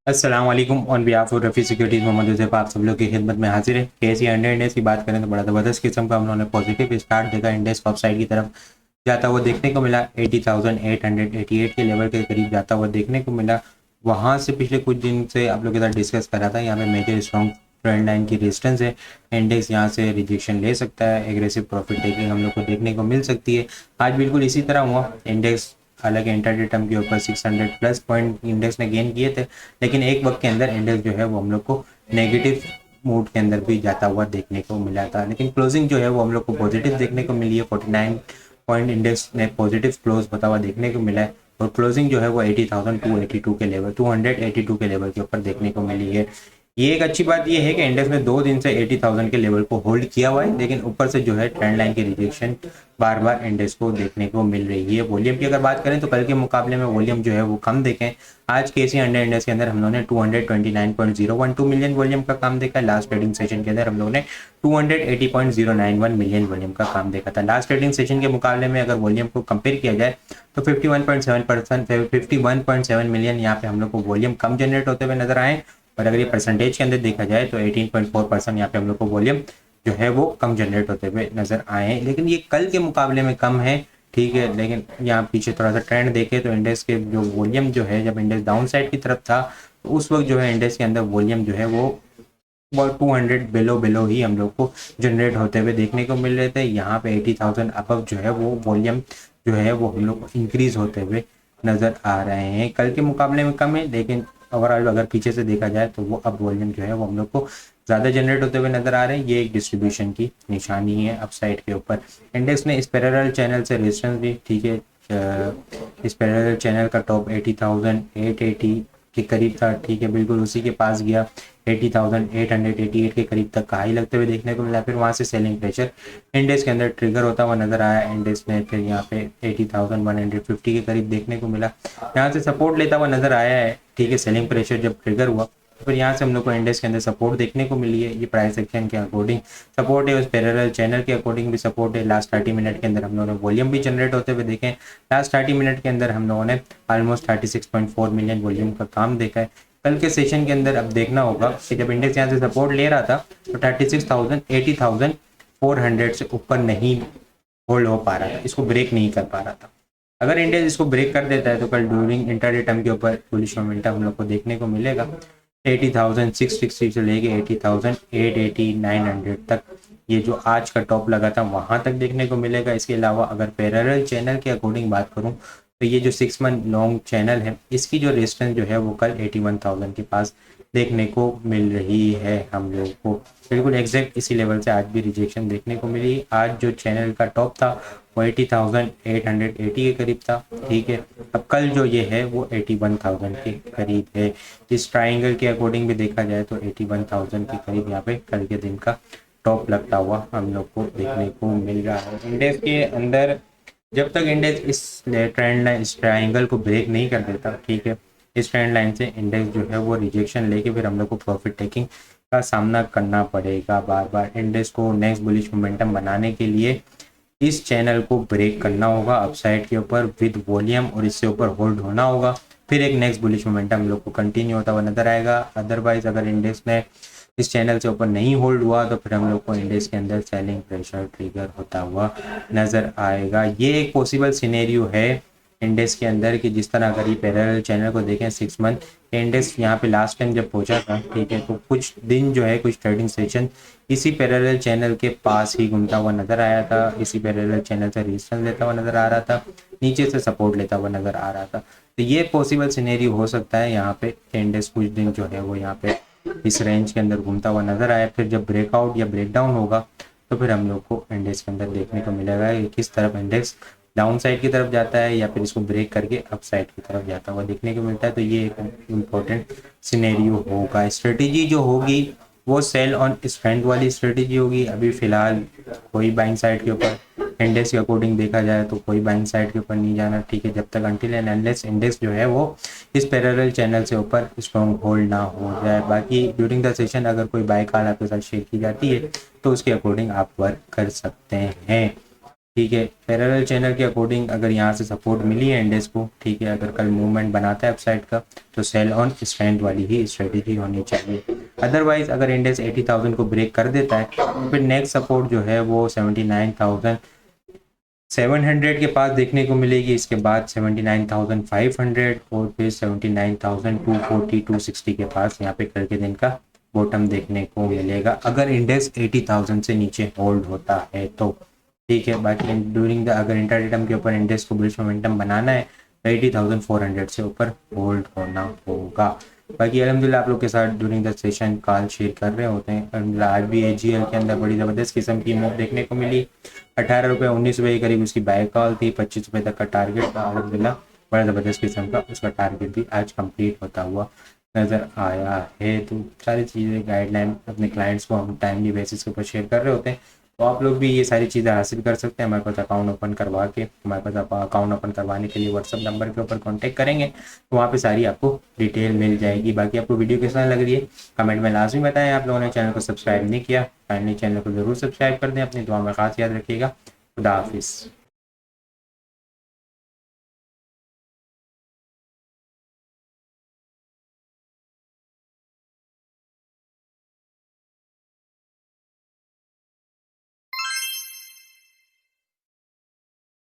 अस्सलाम वालेकुम। On behalf of Rafi securities Mohammad Yusuf आप सब लोग की खिदमत में हाजिर है। केसी 100 इंडेक्स की बात करें तो बड़ा ज़बरदस्त किस्म का हम लोगों ने पॉजिटिव स्टार्ट देखा। इंडेक्स ऑफ साइड की तरफ जाता हुआ देखने को मिला। 80,888 के लेवल के करीब जाता हुआ देखने को मिला। वहाँ से पिछले कुछ दिन से आप लोग के साथ डिस्कस करा था, यहाँ पे मेजर स्ट्रॉन्ग ट्रेंड लाइन की रेजिस्टेंस है। इंडेक्स यहाँ से रिजेक्शन ले सकता है, एग्रेसिव प्रॉफिट टेकिंग हम लोग को देखने को मिल सकती है। आज बिल्कुल इसी तरह हुआ। इंडेक्स हालांकि इंटरडे टर्म के ऊपर 600 प्लस पॉइंट इंडेक्स ने गेन किए थे, लेकिन एक वक्त के अंदर इंडेक्स जो है वो हम लोग को नेगेटिव मूड के अंदर भी जाता हुआ देखने को मिला था, लेकिन क्लोजिंग जो है वो हम लोग को पॉजिटिव देखने को मिली है। 49 पॉइंट इंडेक्स ने पॉजिटिव क्लोज होता हुआ देखने को मिला है और क्लोजिंग जो है वो 80,282 के लेवल 282 के लेवल के ऊपर देखने को मिली है। ये एक अच्छी बात ये है कि इंडेक्स ने 2 दिन से 80,000 के लेवल को होल्ड किया हुआ है, लेकिन ऊपर से जो है ट्रेंड लाइन की रिजेक्शन बार बार इंडेक्स को देखने को मिल रही है। वॉल्यूम की अगर बात करें तो कल के मुकाबले में वॉल्यूम जो है वो कम देखें। आज केसी 100 इंडेक्स के अंदर हम लोगों ने 229.012 मिलियन वॉल्यूम का काम देखा। लास्ट ट्रेडिंग सेशन के अंदर हम लोगों ने 280.091 मिलियन वॉल्यूम का काम देखा था। लास्ट ट्रेडिंग सेशन के मुकाबले में अगर वॉल्यूम को कंपेयर किया जाए तो 51.7 मिलियन यहाँ पे हम लोग को वॉल्यूम कम जनरेट होते हुए नजर आए, और अगर ये परसेंटेज के अंदर देखा जाए तो 18.4% यहाँ पे हम लोग को वॉल्यूम जो है वो कम जनरेट होते हुए नजर आए। लेकिन ये कल के मुकाबले में कम है, ठीक है। लेकिन यहाँ पीछे थोड़ा सा ट्रेंड देखे तो इंडेक्स के जो वॉल्यूम जो है, जब इंडेक्स डाउन साइड की तरफ था तो उस वक्त जो है इंडेक्स के अंदर वॉल्यूम जो है वो 200 बिलो ही हम लोग को जनरेट होते हुए देखने को मिल रहे थे। यहाँ पे 80,000 अबव जो है वो वॉल्यूम जो है वो हम लोग को इंक्रीज होते हुए नजर आ रहे हैं। कल के मुकाबले में कम है, लेकिन ओवरऑल अगर पीछे से देखा जाए तो वो अब वॉल्यूम जो है वो हम लोग को ज़्यादा जनरेट होते हुए नजर आ रहे हैं। ये एक डिस्ट्रीब्यूशन की निशानी है अपसाइड के ऊपर। इंडेक्स ने इस पैरेलल चैनल से रेजिस्टेंस भी, ठीक है, इस पैरेलल चैनल का टॉप 80,880 के करीब था, ठीक है, बिल्कुल उसी के पास गया। 80,888 के करीब तक का हाई लगते हुए देखने को मिला। फिर वहाँ से सेलिंग प्रेशर इंडेक्स के अंदर ट्रिगर होता हुआ नजर आया। इंडेक्स ने फिर यहाँ पे 80,150 के करीब देखने को मिला, यहाँ से सपोर्ट लेता हुआ नजर आया है, ठीक है। सेलिंग प्रेशर जब ट्रिगर हुआ फिर यहाँ से हम लोग को इंडेक्स के अंदर सपोर्ट देखने को मिली है। ये प्राइस एक्शन के अकॉर्डिंग सपोर्ट है, उस पैरेलल चैनल के अकॉर्डिंग भी सपोर्ट है। लास्ट 30 मिनट के अंदर हम लोगों ने वॉल्यूम भी जनरेट होते हुए देखे। लास्ट 30 मिनट के अंदर हम लोगों ने ऑलमोस्ट 36.4 मिलियन वॉल्यूम का काम देखा है। कल के सेशन के अंदर अब देखना होगा कि जब इंडेक्स यहाँ से सपोर्ट ले रहा था तो 36,000 80,400 से ऊपर नहीं होल्ड हो पा रहा था, इसको ब्रेक नहीं कर पा रहा था। अगर इंडेक्स इसको ब्रेक कर देता है तो कल ड्यूरिंग इंटरडे टाइम के ऊपर बुलिश मोमेंटम हम लोग को देखने को मिलेगा। 80,660 से लेके 80,880 900 तक ये जो आज का टॉप लगा था वहां तक देखने को मिलेगा। इसके अलावा अगर पैरेलल चैनल के अकॉर्डिंग बात करूं तो ये जो 6 मंथ लॉन्ग चैनल है इसकी जो रेजिस्टेंस जो है वो कल 81,000 के पास देखने को मिल रही है हम लोग को। बिल्कुल एग्जैक्ट इसी लेवल से आज भी रिजेक्शन देखने को मिली। आज जो चैनल का टॉप था वो 80,880 के करीब था, ठीक है। अब कल जो ये है वो 81,000 के करीब है। इस ट्राइंगल के अकॉर्डिंग भी देखा जाए तो 81,000 के करीब यहाँ पे कल के दिन का टॉप लगता हुआ हम लोग को देखने को मिल रहा है। इंडेक्स के अंदर जब तक इंडेक्स इस ट्रेंड लाइन, इस ट्राइंगल को ब्रेक नहीं कर देता, ठीक है, इस ट्रेंड लाइन से इंडेक्स जो है वो रिजेक्शन लेके फिर हम लोग को प्रॉफिट टेकिंग का सामना करना पड़ेगा बार बार। इंडेक्स को नेक्स्ट बुलिश मोमेंटम बनाने के लिए इस चैनल को ब्रेक करना होगा अपसाइड के ऊपर विद वॉल्यूम, और इससे ऊपर होल्ड होना होगा, फिर एक नेक्स्ट बुलिश मोमेंटम हम लोग को कंटिन्यू होता हुआ नजर आएगा। अदरवाइज अगर इंडेक्स ने इस चैनल से ऊपर नहीं होल्ड हुआ तो फिर हम लोग को इंडेक्स के अंदर सेलिंग प्रेशर ट्रिगर होता हुआ नजर आएगा। ये एक पॉसिबल सिनेरियो है इंडेक्स के अंदर कि जिस तरह अगर ये पैरेलल चैनल को देखें 6 मंथ इंडेक्स यहाँ पे लास्ट टाइम जब पहुंचा था, ठीक है, तो कुछ दिन जो है कुछ ट्रेडिंग सेशन इसी पैरेलल चैनल के पास ही घूमता हुआ नजर आया था। इसी पैरेलल चैनल से रेजिस्टेंस लेता हुआ नजर आ रहा था, नीचे से सपोर्ट लेता हुआ नजर आ रहा था। तो ये पॉसिबल सिनेरियो हो सकता है यहाँ पे इंडेक्स कुछ दिन जो है वो यहाँ पे इस रेंज के अंदर घूमता हुआ नजर आया। फिर जब ब्रेकआउट या ब्रेकडाउन होगा तो फिर हम लोग को इंडेक्स के अंदर देखने को मिलेगा कि किस तरफ इंडेक्स डाउन साइड की तरफ जाता है या फिर इसको ब्रेक करके अप साइड की तरफ जाता हुआ देखने को मिलता है। तो ये एक इम्पोर्टेंट सिनेरियो होगा। स्ट्रेटेजी जो होगी वो सेल ऑन स्ट्रेंथ वाली स्ट्रेटेजी होगी। अभी फिलहाल कोई बाइंग साइड के ऊपर इंडेक्स के अकॉर्डिंग देखा जाए तो कोई बाइंग साइड के ऊपर नहीं जाना, ठीक है, जब तक अनटिल एंड अनलेस इंडेक्स जो है वो इस पैरेलल चैनल से ऊपर स्ट्रॉन्ग होल्ड ना हो जाए। बाकी ड्यूरिंग द सेशन अगर कोई बाय कॉल आपके साथ शेयर की जाती है तो उसके अकॉर्डिंग आप वर्क कर सकते हैं। ठीक है। पैरेलल चैनल के अकॉर्डिंग अगर यहाँ से सपोर्ट मिली है इंडेक्स को, ठीक है, अगर कल मूवमेंट बनाता है अपसाइड का तो सेल ऑन स्ट्रेंथ वाली ही स्ट्रेटेजी होनी चाहिए। अदरवाइज अगर इंडेक्स 80,000 को ब्रेक कर देता है तो फिर नेक्स्ट सपोर्ट जो है वो 79,700 के पास देखने को मिलेगी, इसके बाद 79,500 और फिर 79,240 260 के पास यहाँ पे कल के दिन का बॉटम देखने को मिलेगा अगर इंडेक्स 80,000 से नीचे होल्ड होता है तो, ठीक है। बाकी ड्यूरिंग द अगर इंट्राडे टर्म के ऊपर इंडेक्स को बुलिश मोमेंटम बनाना है तो 80,400 से ऊपर होल्ड होना होगा। बाकी अलहमदिल्ला आप लोग के साथ during the session call share कर रहे होते हैं। अलहमदिल्ला आज भी AGL के अंदर बड़ी ज़बरदस्त किस्म की मूव देखने को मिली। 18 रुपये 19 रुपये के करीब उसकी बाय कॉल थी, 25 रुपये तक का टारगेट था। अलहमदिल्ला बड़ा ज़बरदस्त किस्म का उसका टारगेट भी आज कंप्लीट होता हुआ नज़र आया है। तो सारी चीज़ें गाइडलाइन अपने क्लाइंट्स को हम टाइमली बेसिस के ऊपर शेयर कर रहे होते हैं, तो आप लोग भी ये सारी चीज़ें हासिल कर सकते हैं। हमारे पास अकाउंट ओपन करवा के, हमारे पास अकाउंट ओपन करवाने के लिए व्हाट्सअप नंबर के ऊपर कांटेक्ट करेंगे तो वहाँ पे सारी आपको डिटेल मिल जाएगी। बाकी आपको वीडियो कैसा लग रही है कमेंट में लाजमी बताएं। आप लोगों ने चैनल को सब्सक्राइब नहीं किया, काइंडली चैनल को ज़रूर सब्सक्राइब कर दें। अपनी दुआ में खास याद रखिएगा। खुदा हाफिज़।